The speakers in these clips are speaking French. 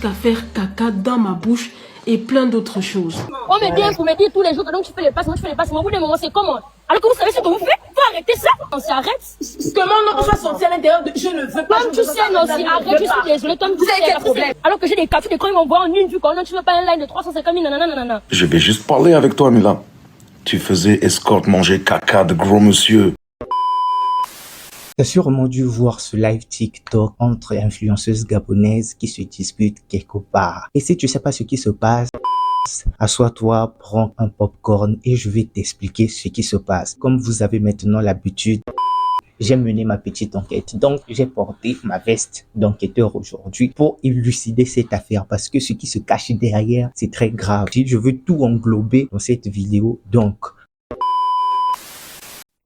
qu'à faire caca dans ma bouche et plein d'autres choses. On me dit, vous me dites tous les jours que donc tu fais les passements, tu fais les passements. Au bout d'un moment, c'est comment? Alors que vous savez ce que vous faites? Faut arrêter ça. On s'arrête. Comment non, on soit sorti à l'intérieur de... Je ne veux pas. Comme tu sais, non, si arrête, je suis désolée. Comme tu sais, quel problème? alors que j'ai des cafés, des coins, ils vont voir en une vue. Quand non, tu veux pas un live de 350 000, nanana. Je vais juste parler avec toi, Mila. Tu faisais escorte manger caca de gros monsieur. T'as sûrement dû voir ce live TikTok entre influenceuses gabonaises qui se disputent quelque part. Et si tu sais pas ce qui se passe, assois-toi, prends un popcorn et je vais t'expliquer ce qui se passe. Comme vous avez maintenant l'habitude, j'ai mené ma petite enquête. Donc, j'ai porté ma veste d'enquêteur aujourd'hui pour élucider cette affaire parce que ce qui se cache derrière, c'est très grave. Je veux tout englober dans cette vidéo. Donc,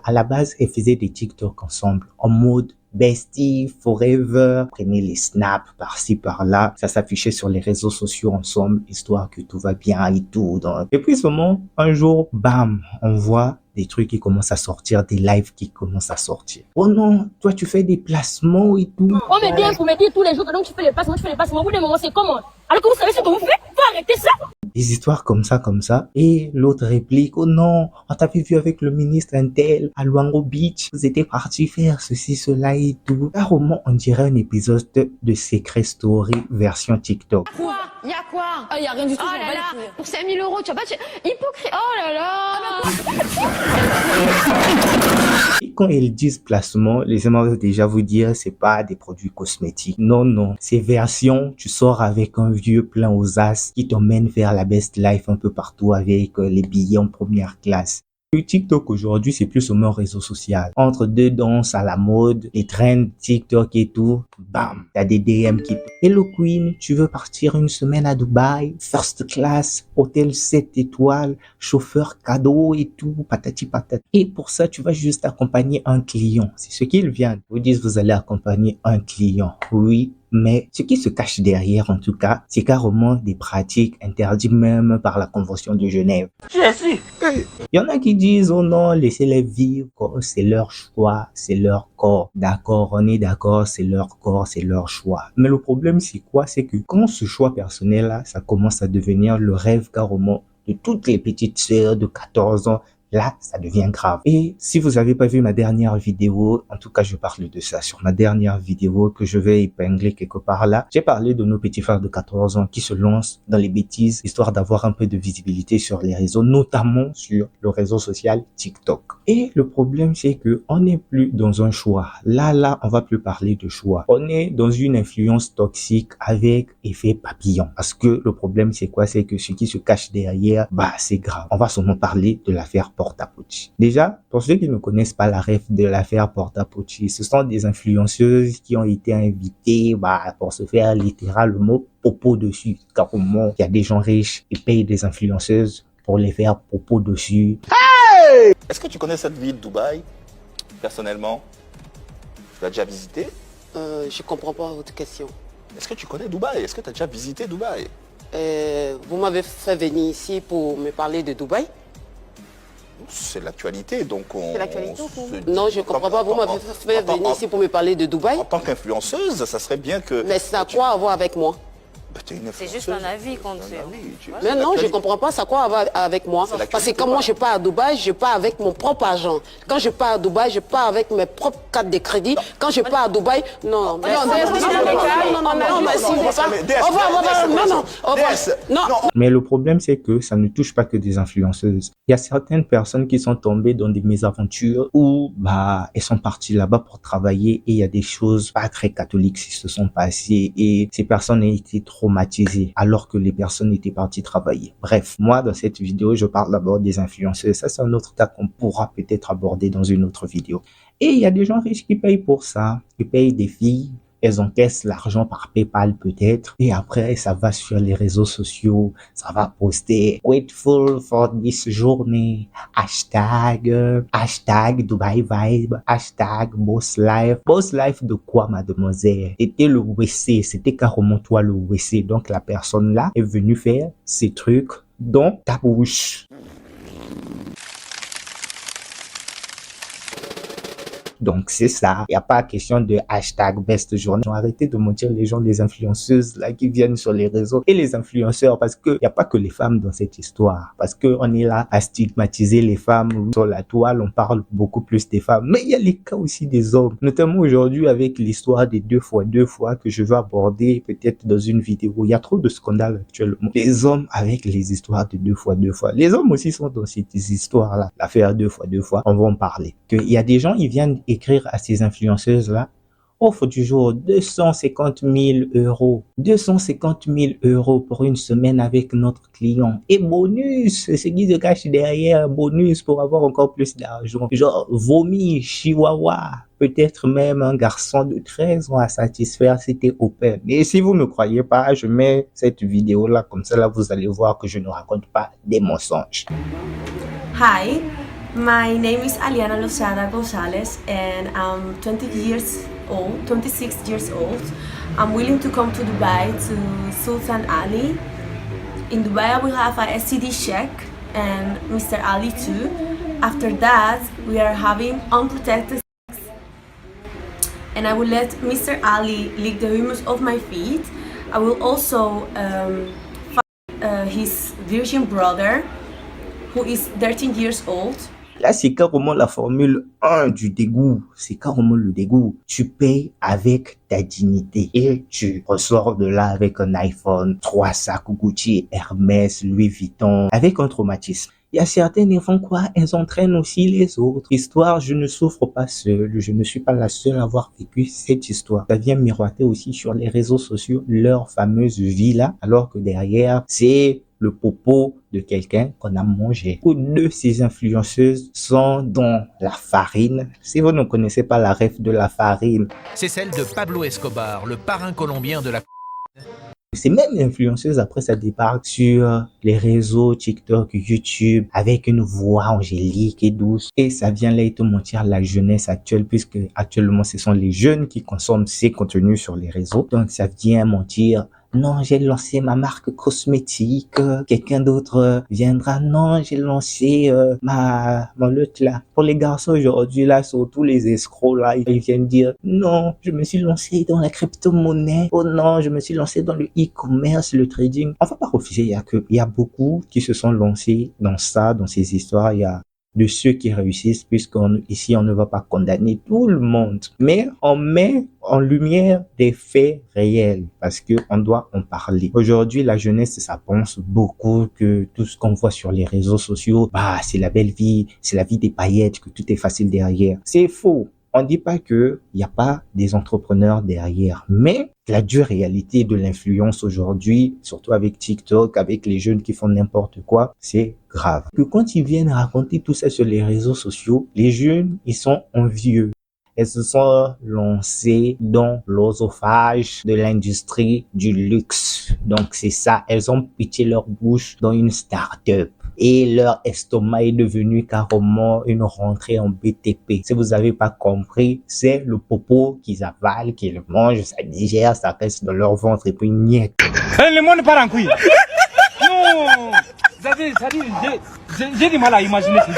à la base, elles faisaient des TikTok ensemble en mode bestie, forever. Prenez les snaps par-ci, par-là. Ça s'affichait sur les réseaux sociaux ensemble, histoire que tout va bien et tout. Donc, et puis seulement, un jour, bam, on voit des trucs qui commencent à sortir, des lives qui commencent à sortir. Oh non, toi tu fais des placements et tout. On me dit, vous me dites tous les jours que donc tu fais les passements, tu fais les passements. Au bout d'un moment, c'est comment? Alors que vous savez ce que vous faites? Faut arrêter ça. Des histoires comme ça. Et l'autre réplique, oh non, on t'avait vu avec le ministre Intel à Luango Beach. Vous étiez partis faire ceci, cela et tout. Carrément, on dirait un épisode de Secret Story version TikTok. Quoi? Y a quoi? Ah, y a rien du tout. Oh là là, pour 5 000 euros, tu vas pas... Hypocrite. Oh là là. Et quand ils disent placement, laissez-moi déjà vous dire, c'est pas des produits cosmétiques. Non, c'est version, tu sors avec un vieux plein aux as qui t'emmène vers la best life un peu partout avec les billets en première classe. Le TikTok aujourd'hui, c'est plus ou moins un réseau social. Entre deux danses à la mode, les trends TikTok et tout, bam, t'as des DM qui... Hello Queen, tu veux partir une semaine à Dubaï? First class, hôtel 7 étoiles, chauffeur cadeau et tout, patati patata. Et pour ça, tu vas juste accompagner un client. C'est ce qu'ils viennent. Vous disent, vous allez accompagner un client. Oui. Mais ce qui se cache derrière, en tout cas, c'est carrément des pratiques interdites même par la Convention de Genève. Il y en a qui disent, oh non, laissez-les vivre, c'est leur choix, c'est leur corps. D'accord, on est d'accord, c'est leur corps, c'est leur choix. Mais le problème, c'est quoi? C'est que quand ce choix personnel-là, ça commence à devenir le rêve carrément de toutes les petites sœurs de 14 ans, là, ça devient grave. Et si vous avez pas vu ma dernière vidéo, en tout cas, je parle de ça sur ma dernière vidéo que je vais épingler quelque part là. J'ai parlé de nos petits frères de 14 ans qui se lancent dans les bêtises, histoire d'avoir un peu de visibilité sur les réseaux, notamment sur le réseau social TikTok. Et le problème, c'est que on n'est plus dans un choix. Là, on va plus parler de choix. On est dans une influence toxique avec effet papillon. Parce que le problème, c'est quoi? C'est que ce qui se cache derrière, c'est grave. On va sûrement parler de l'affaire Porta-Potty. Déjà, pour ceux qui ne connaissent pas la ref de l'affaire Porta-Potty, ce sont des influenceuses qui ont été invitées pour se faire littéralement popo dessus. Carrément, il y a des gens riches qui payent des influenceuses pour les faire popo dessus. Hey! Est-ce que tu connais cette ville, Dubaï, personnellement? Tu l'as déjà visité? Je comprends pas votre question. Est-ce que tu connais Dubaï? Est-ce que tu as déjà visité Dubaï? Vous m'avez fait venir ici pour me parler de Dubaï? C'est l'actualité, donc on... C'est l'actualité Non, je comprends pas. Vous m'avez fait venir ici pour me parler de Dubaï? En tant qu'influenceuse, ça serait bien que... Mais ça a quoi à voir avec moi? C'est juste un avis qu'on fait. Mais non, je comprends pas, ça a quoi à voir avec moi? Parce que quand moi je pars à Dubaï, je pars avec mon propre argent. Quand je pars à Dubaï, je pars avec mes propres cartes de crédit. Quand je pars à Dubaï, non. Mais le problème, c'est que ça ne touche pas que des influenceuses. Il y a certaines personnes qui sont tombées dans des mésaventures où elles sont parties là-bas pour travailler et il y a des choses pas très catholiques qui se sont passées et ces personnes ont été traumatisées alors que les personnes étaient parties travailler. Bref, moi dans cette vidéo, je parle d'abord des influenceuses. Ça, c'est un autre cas qu'on pourra peut-être aborder dans une autre vidéo. Et il y a des gens riches qui payent pour ça. Ils payent des filles. Elles encaissent l'argent par PayPal peut-être. Et après, ça va sur les réseaux sociaux. Ça va poster grateful for this journey. Hashtag Dubai Vibe. Hashtag Boss Life. Boss Life de quoi, mademoiselle? C'était le WC. C'était carrément toi le WC. Donc la personne là est venue faire ces trucs dans ta bouche. Donc c'est ça. Il n'y a pas question de hashtag best journée. Arrêtez de mentir les gens, les influenceuses là qui viennent sur les réseaux et les influenceurs, parce que il n'y a pas que les femmes dans cette histoire. Parce que on est là à stigmatiser les femmes. Sur la toile, on parle beaucoup plus des femmes. Mais il y a les cas aussi des hommes. Notamment aujourd'hui avec l'histoire des 2x2 que je vais aborder peut-être dans une vidéo. Il y a trop de scandales actuellement. Les hommes avec les histoires de 2x2. Les hommes aussi sont dans ces histoires-là. L'affaire 2x2, on va en parler. Il y a des gens, ils viennent écrire à ces influenceuses-là. Offre du jour 250 000 euros. 250 000 euros pour une semaine avec notre client. Et bonus, ce qui se cache derrière, bonus pour avoir encore plus d'argent. Genre, vomi, chihuahua. Peut-être même un garçon de 13 ans à satisfaire, c'était open. Et si vous ne croyez pas, je mets cette vidéo-là, comme ça là, vous allez voir que je ne raconte pas des mensonges. Hi, my name is Aliana Lozada Gonzalez and I'm 26 years old. I'm willing to come to Dubai to Sultan Ali. In Dubai I will have a STD check and Mr. Ali too. After that we are having unprotected sex and I will let Mr. Ali lick the humus of my feet. I will also find his virgin brother who is 13 years old. Là, c'est carrément la formule 1 du dégoût. C'est carrément le dégoût. Tu payes avec ta dignité et tu ressors de là avec un iPhone, 3 sacs Gucci, Hermès, Louis Vuitton, avec un traumatisme. Il y a certaines, elles font quoi? Elles entraînent aussi les autres. Histoire, je ne souffre pas seul. Je ne suis pas la seule à avoir vécu cette histoire. Ça vient miroiter aussi sur les réseaux sociaux leur fameuse vie là, alors que derrière, c'est le popo de quelqu'un qu'on a mangé. Toutes de ces influenceuses sont dans la farine. Si vous ne connaissez pas la ref de la farine, c'est celle de Pablo Escobar, le parrain colombien de la... Ces mêmes influenceuses, après, ça débarque sur les réseaux TikTok, YouTube, avec une voix angélique et douce. Et ça vient là te mentir la jeunesse actuelle, puisque actuellement, ce sont les jeunes qui consomment ces contenus sur les réseaux. Donc, ça vient mentir. Non, j'ai lancé ma marque cosmétique. Quelqu'un d'autre viendra. Non, j'ai lancé mon lutte là. Pour les garçons aujourd'hui là, surtout les escrocs là, ils viennent dire non, je me suis lancé dans la crypto-monnaie. Oh non, je me suis lancé dans le e-commerce, le trading. On va pas refuser. Il y a beaucoup qui se sont lancés dans ça, dans ces histoires. Il y a de ceux qui réussissent, puisqu'ici on ne va pas condamner tout le monde, mais on met en lumière des faits réels parce que on doit en parler. Aujourd'hui, la jeunesse, ça pense beaucoup que tout ce qu'on voit sur les réseaux sociaux, c'est la belle vie, c'est la vie des paillettes, que tout est facile derrière. C'est faux. On dit pas que il y a pas des entrepreneurs derrière, mais la dure réalité de l'influence aujourd'hui, surtout avec TikTok, avec les jeunes qui font n'importe quoi, c'est grave. Que quand ils viennent raconter tout ça sur les réseaux sociaux, les jeunes, ils sont envieux. Elles se sont lancées dans l'osophage de l'industrie du luxe. Donc c'est ça, elles ont pitché leur bouche dans une start-up. Et leur estomac est devenu carrément une rentrée en BTP. Si vous avez pas compris, c'est le popo qu'ils avalent, qu'ils mangent, ça digère, ça reste dans leur ventre et puis niet. Le monde part en couille. Non, j'ai du mal à imaginer ces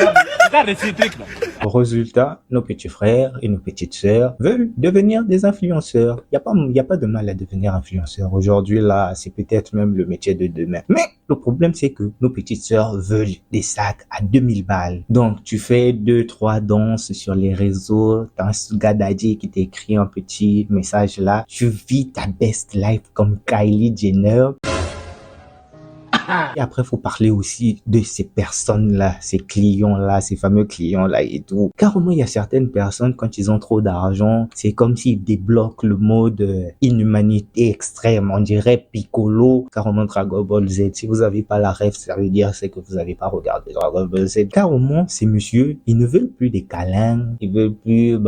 trucs là. Résultat, nos petits frères et nos petites sœurs veulent devenir des influenceurs. Il y a pas de mal à devenir influenceur. Aujourd'hui, là, c'est peut-être même le métier de demain. Mais le problème, c'est que nos petites sœurs veulent des sacs à 2000 balles. Donc, tu fais 2-3 danses sur les réseaux. T'as un gars d'Adi qui t'écrit un petit message là. Tu vis ta best life comme Kylie Jenner. Et après, faut parler aussi de ces personnes-là, ces clients-là, ces fameux clients-là et tout. Carrément, il y a certaines personnes, quand ils ont trop d'argent, c'est comme s'ils débloquent le mode inhumanité extrême. On dirait Piccolo, carrément Dragon Ball Z. Si vous avez pas la rêve, ça veut dire c'est que vous avez pas regardé Dragon Ball Z. Carrément, ces messieurs, ils ne veulent plus des câlins, ils veulent plus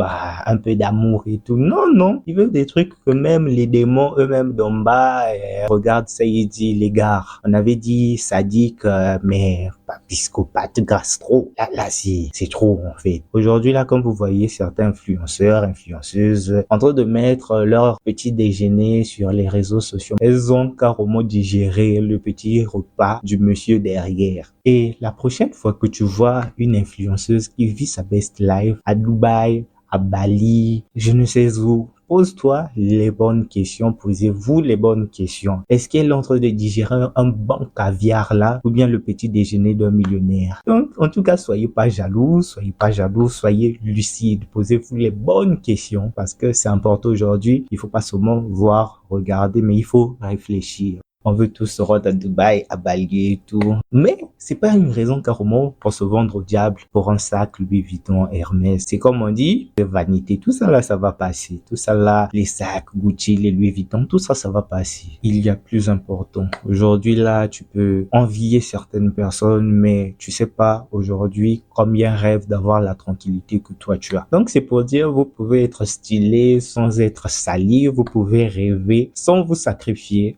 un peu d'amour et tout. Non, ils veulent des trucs que même les démons eux-mêmes d'en bas regardent ça et disent les gars, on avait dit sadique, mais pas psychopathe, gastro. Là, c'est trop, en fait. Aujourd'hui, là, comme vous voyez, certains influenceurs, influenceuses, en train de mettre leur petit déjeuner sur les réseaux sociaux, elles ont carrément digéré le petit repas du monsieur derrière. Et la prochaine fois que tu vois une influenceuse qui vit sa best life à Dubaï, à Bali, je ne sais où. Pose-toi les bonnes questions, posez-vous les bonnes questions. Est-ce qu'elle est en train de digérer un bon caviar là, ou bien le petit déjeuner d'un millionnaire? Donc, en tout cas, soyez pas jaloux, soyez lucide. Posez-vous les bonnes questions parce que c'est important aujourd'hui. Il faut pas seulement voir, regarder, mais il faut réfléchir. On veut tous se rendre à Dubaï, à Bali et tout. Mais c'est pas une raison carrément pour se vendre au diable pour un sac Louis Vuitton, Hermès. C'est comme on dit, de vanité. Tout ça là, ça va passer. Tout ça là, les sacs Gucci, les Louis Vuitton, tout ça, ça va passer. Il y a plus important. Aujourd'hui là, tu peux envier certaines personnes, mais tu sais pas aujourd'hui combien rêvent d'avoir la tranquillité que toi tu as. Donc c'est pour dire, vous pouvez être stylé sans être sali. Vous pouvez rêver sans vous sacrifier,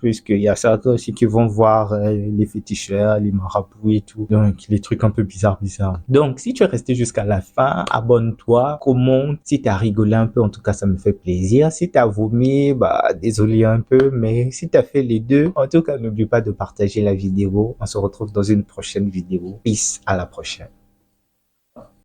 puisqu'il y a certains aussi qui vont voir les féticheurs, les marabouts et tout. Donc, les trucs un peu bizarres. Donc, si tu es resté jusqu'à la fin, abonne-toi, commente. Si tu as rigolé un peu, en tout cas, ça me fait plaisir. Si tu as vomi, désolé un peu, mais si tu as fait les deux, en tout cas, n'oublie pas de partager la vidéo. On se retrouve dans une prochaine vidéo. Peace, à la prochaine.